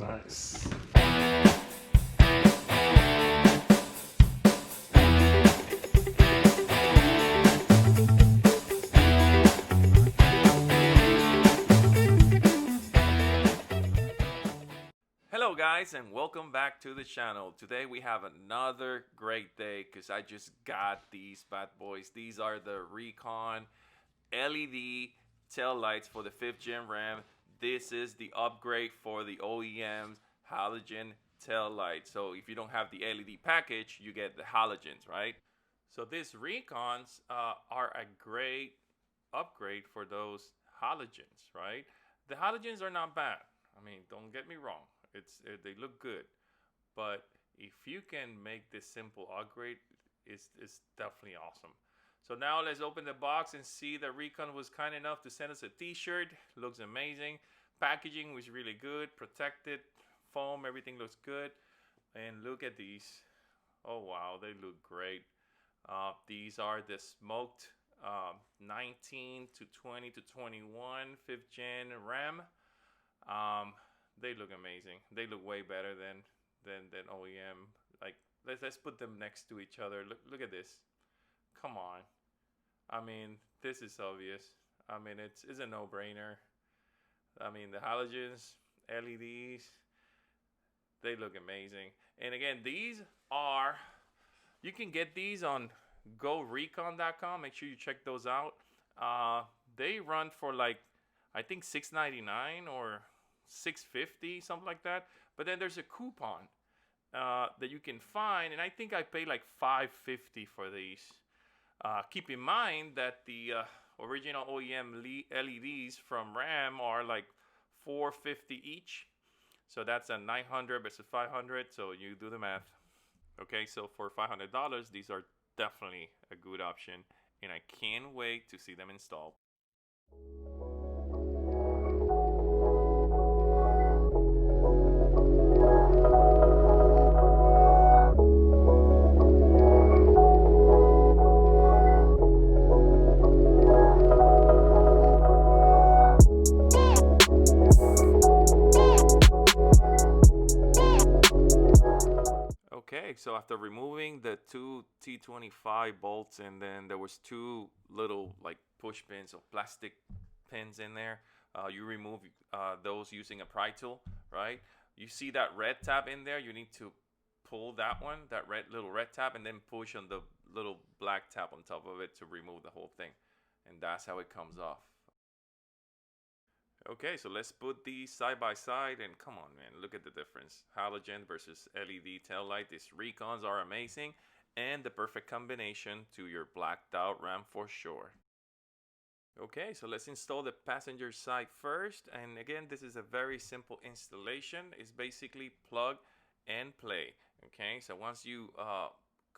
Nice. Hello guys and welcome back to the channel. Today we have another great day because I just got these bad boys. These are the RECON LED tail lights for the 5th gen Ram. This is the upgrade for the OEM's halogen tail light. So if you don't have the LED package, you get the halogens, right? So these RECONs are a great upgrade for those halogens, right? The halogens are not bad. I mean, don't get me wrong. They look good, but if you can make this simple upgrade, it's definitely awesome. So now let's open the box and see that RECON was kind enough to send us a t-shirt. Looks amazing. Packaging was really good, protected foam, everything looks good. And look at these. Oh wow, they look great. These are the smoked 19 to 20 to 21 5th gen Ram. They look amazing. They look way better than OEM. Like let's put them next to each other. Look at this. Come on. I mean, this is obvious. I mean, it's a no-brainer. I mean, the halogens, LEDs, they look amazing. And again, these are, you can get these on gorecon.com. Make sure you check those out. They run for like, I think $6.99 or $6.50, something like that. But then there's a coupon that you can find, and I think I paid like $5.50 for these. Keep in mind that the original OEM LEDs from Ram are like $4.50 each. So that's a 900 versus 500. So you do the math. Okay, so for $500, these are definitely a good option, and I can't wait to see them installed. Okay, so after removing the two T25 bolts, and then there was two little like push pins or plastic pins in there, you remove those using a pry tool, right? You see that red tab in there, you need to pull that one, that little red tab, and then push on the little black tab on top of it to remove the whole thing. And that's how it comes off. Okay, so let's put these side by side, and come on, man, look at the difference. Halogen versus LED tail light. These RECONs are amazing and the perfect combination to your blacked out Ram for sure. Okay, so let's install the passenger side first. And again, this is a very simple installation. It's basically plug and play. Okay, so once you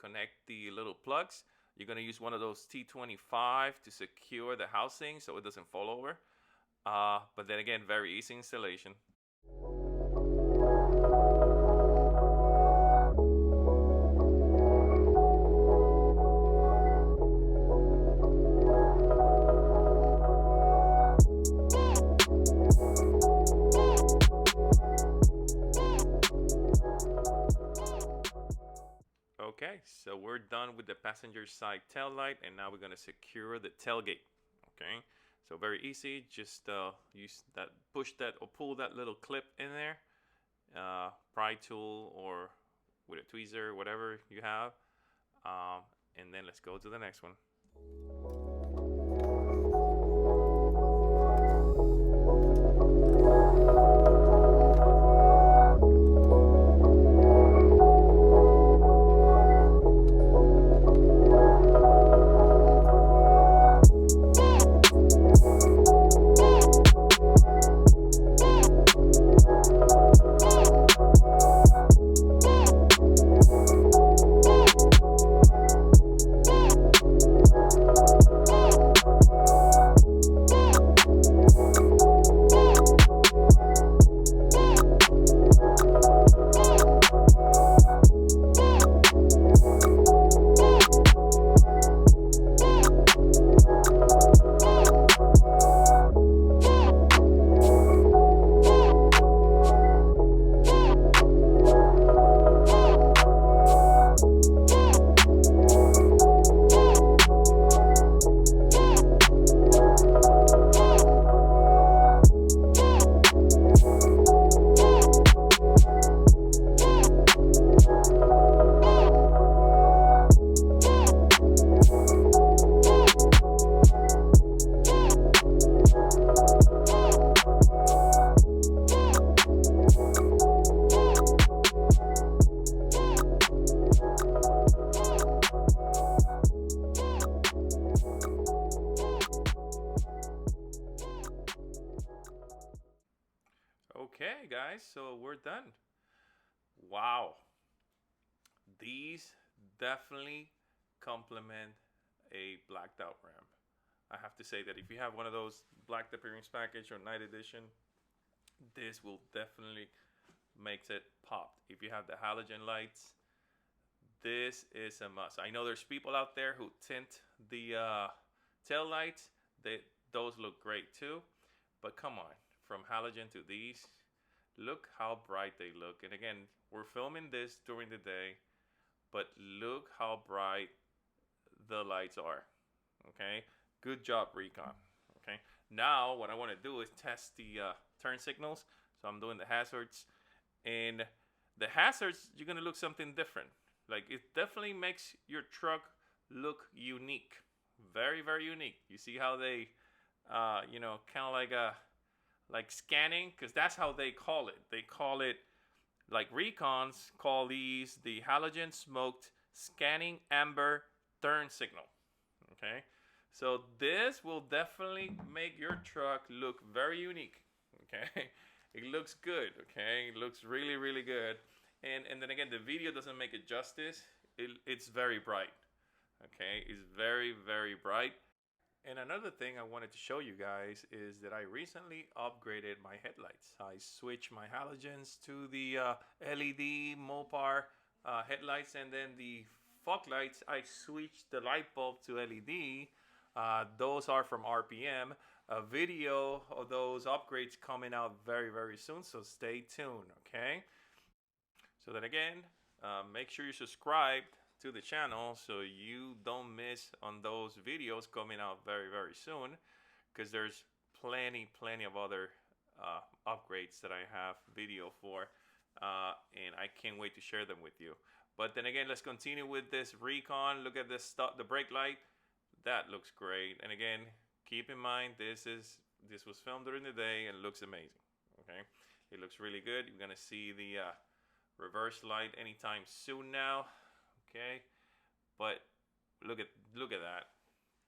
connect the little plugs, you're gonna use one of those T25 to secure the housing so it doesn't fall over. But then again, very easy installation. Okay, so we're done with the passenger side tail light, and now we're going to secure the tailgate. Okay, so very easy. Just use that, push that or pull that little clip in there, pry tool or with a tweezer, whatever you have, and then let's go to the next one. guys, so we're done. Wow, these definitely complement a blacked out ramp. I have to say that if you have one of those black appearance package or night edition, this will definitely makes it pop. If you have the halogen lights, this is a must. I know there's people out there who tint the tail lights. Those look great too. But come on, from halogen to these, look how bright they look. And again, we're filming this during the day, but look how bright the lights are. Okay, good job, Recon. Okay, now what I want to do is test the turn signals. So I'm doing the hazards, and the hazards, you're gonna look something different. Like, it definitely makes your truck look unique, very, very unique. You see how they, you know, kind of like scanning, because that's how they call it. They call it, like Recons call these the halogen smoked scanning amber turn signal. Okay, so this will definitely make your truck look very unique. Okay, it looks good. Okay, it looks really, really good. And then again, the video doesn't make it justice. It's very bright. Okay, it's very, very bright. And another thing I wanted to show you guys is that I recently upgraded my headlights. I switched my halogens to the LED Mopar headlights, and then the fog lights, I switched the light bulb to LED. Those are from RPM. A video of those upgrades coming out very, very soon, so stay tuned, okay? So then again, make sure you subscribe to the channel so you don't miss on those videos coming out very, very soon, because there's plenty of other upgrades that I have video for, and I can't wait to share them with you. But then again, let's continue with this Recon. Look at this stuff, the brake light. That looks great. And again, keep in mind, this was filmed during the day and looks amazing. Okay, it looks really good. You're gonna see the reverse light anytime soon now. Okay, but look at that.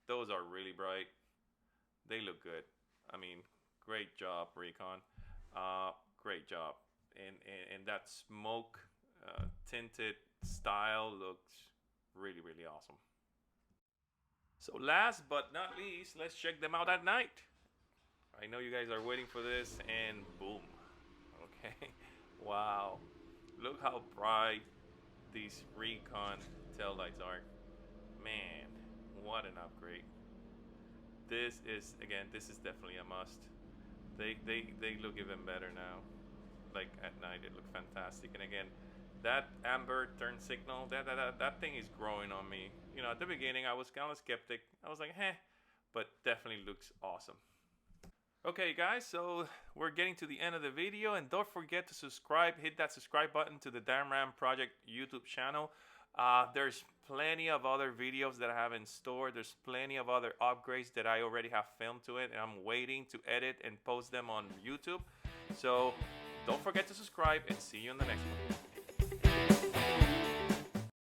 Those are really bright. They look good. I mean, great job, Recon. Great job. And that smoke tinted style looks really, really awesome. So last but not least, let's check them out at night. I know you guys are waiting for this, and boom. Okay, wow. Look how bright these Recon tail lights are. Man, what an upgrade. This is definitely a must. They look even better now. Like at night, it looks fantastic. And again, that amber turn signal, that thing is growing on me. You know, at the beginning, I was kind of skeptic. I was like, but definitely looks awesome. Okay, guys, so we're getting to the end of the video, and don't forget to subscribe. Hit that subscribe button to the Damn Ram Project YouTube channel. There's plenty of other videos that I have in store. There's plenty of other upgrades that I already have filmed to it, and I'm waiting to edit and post them on YouTube. So don't forget to subscribe, and see you in the next one.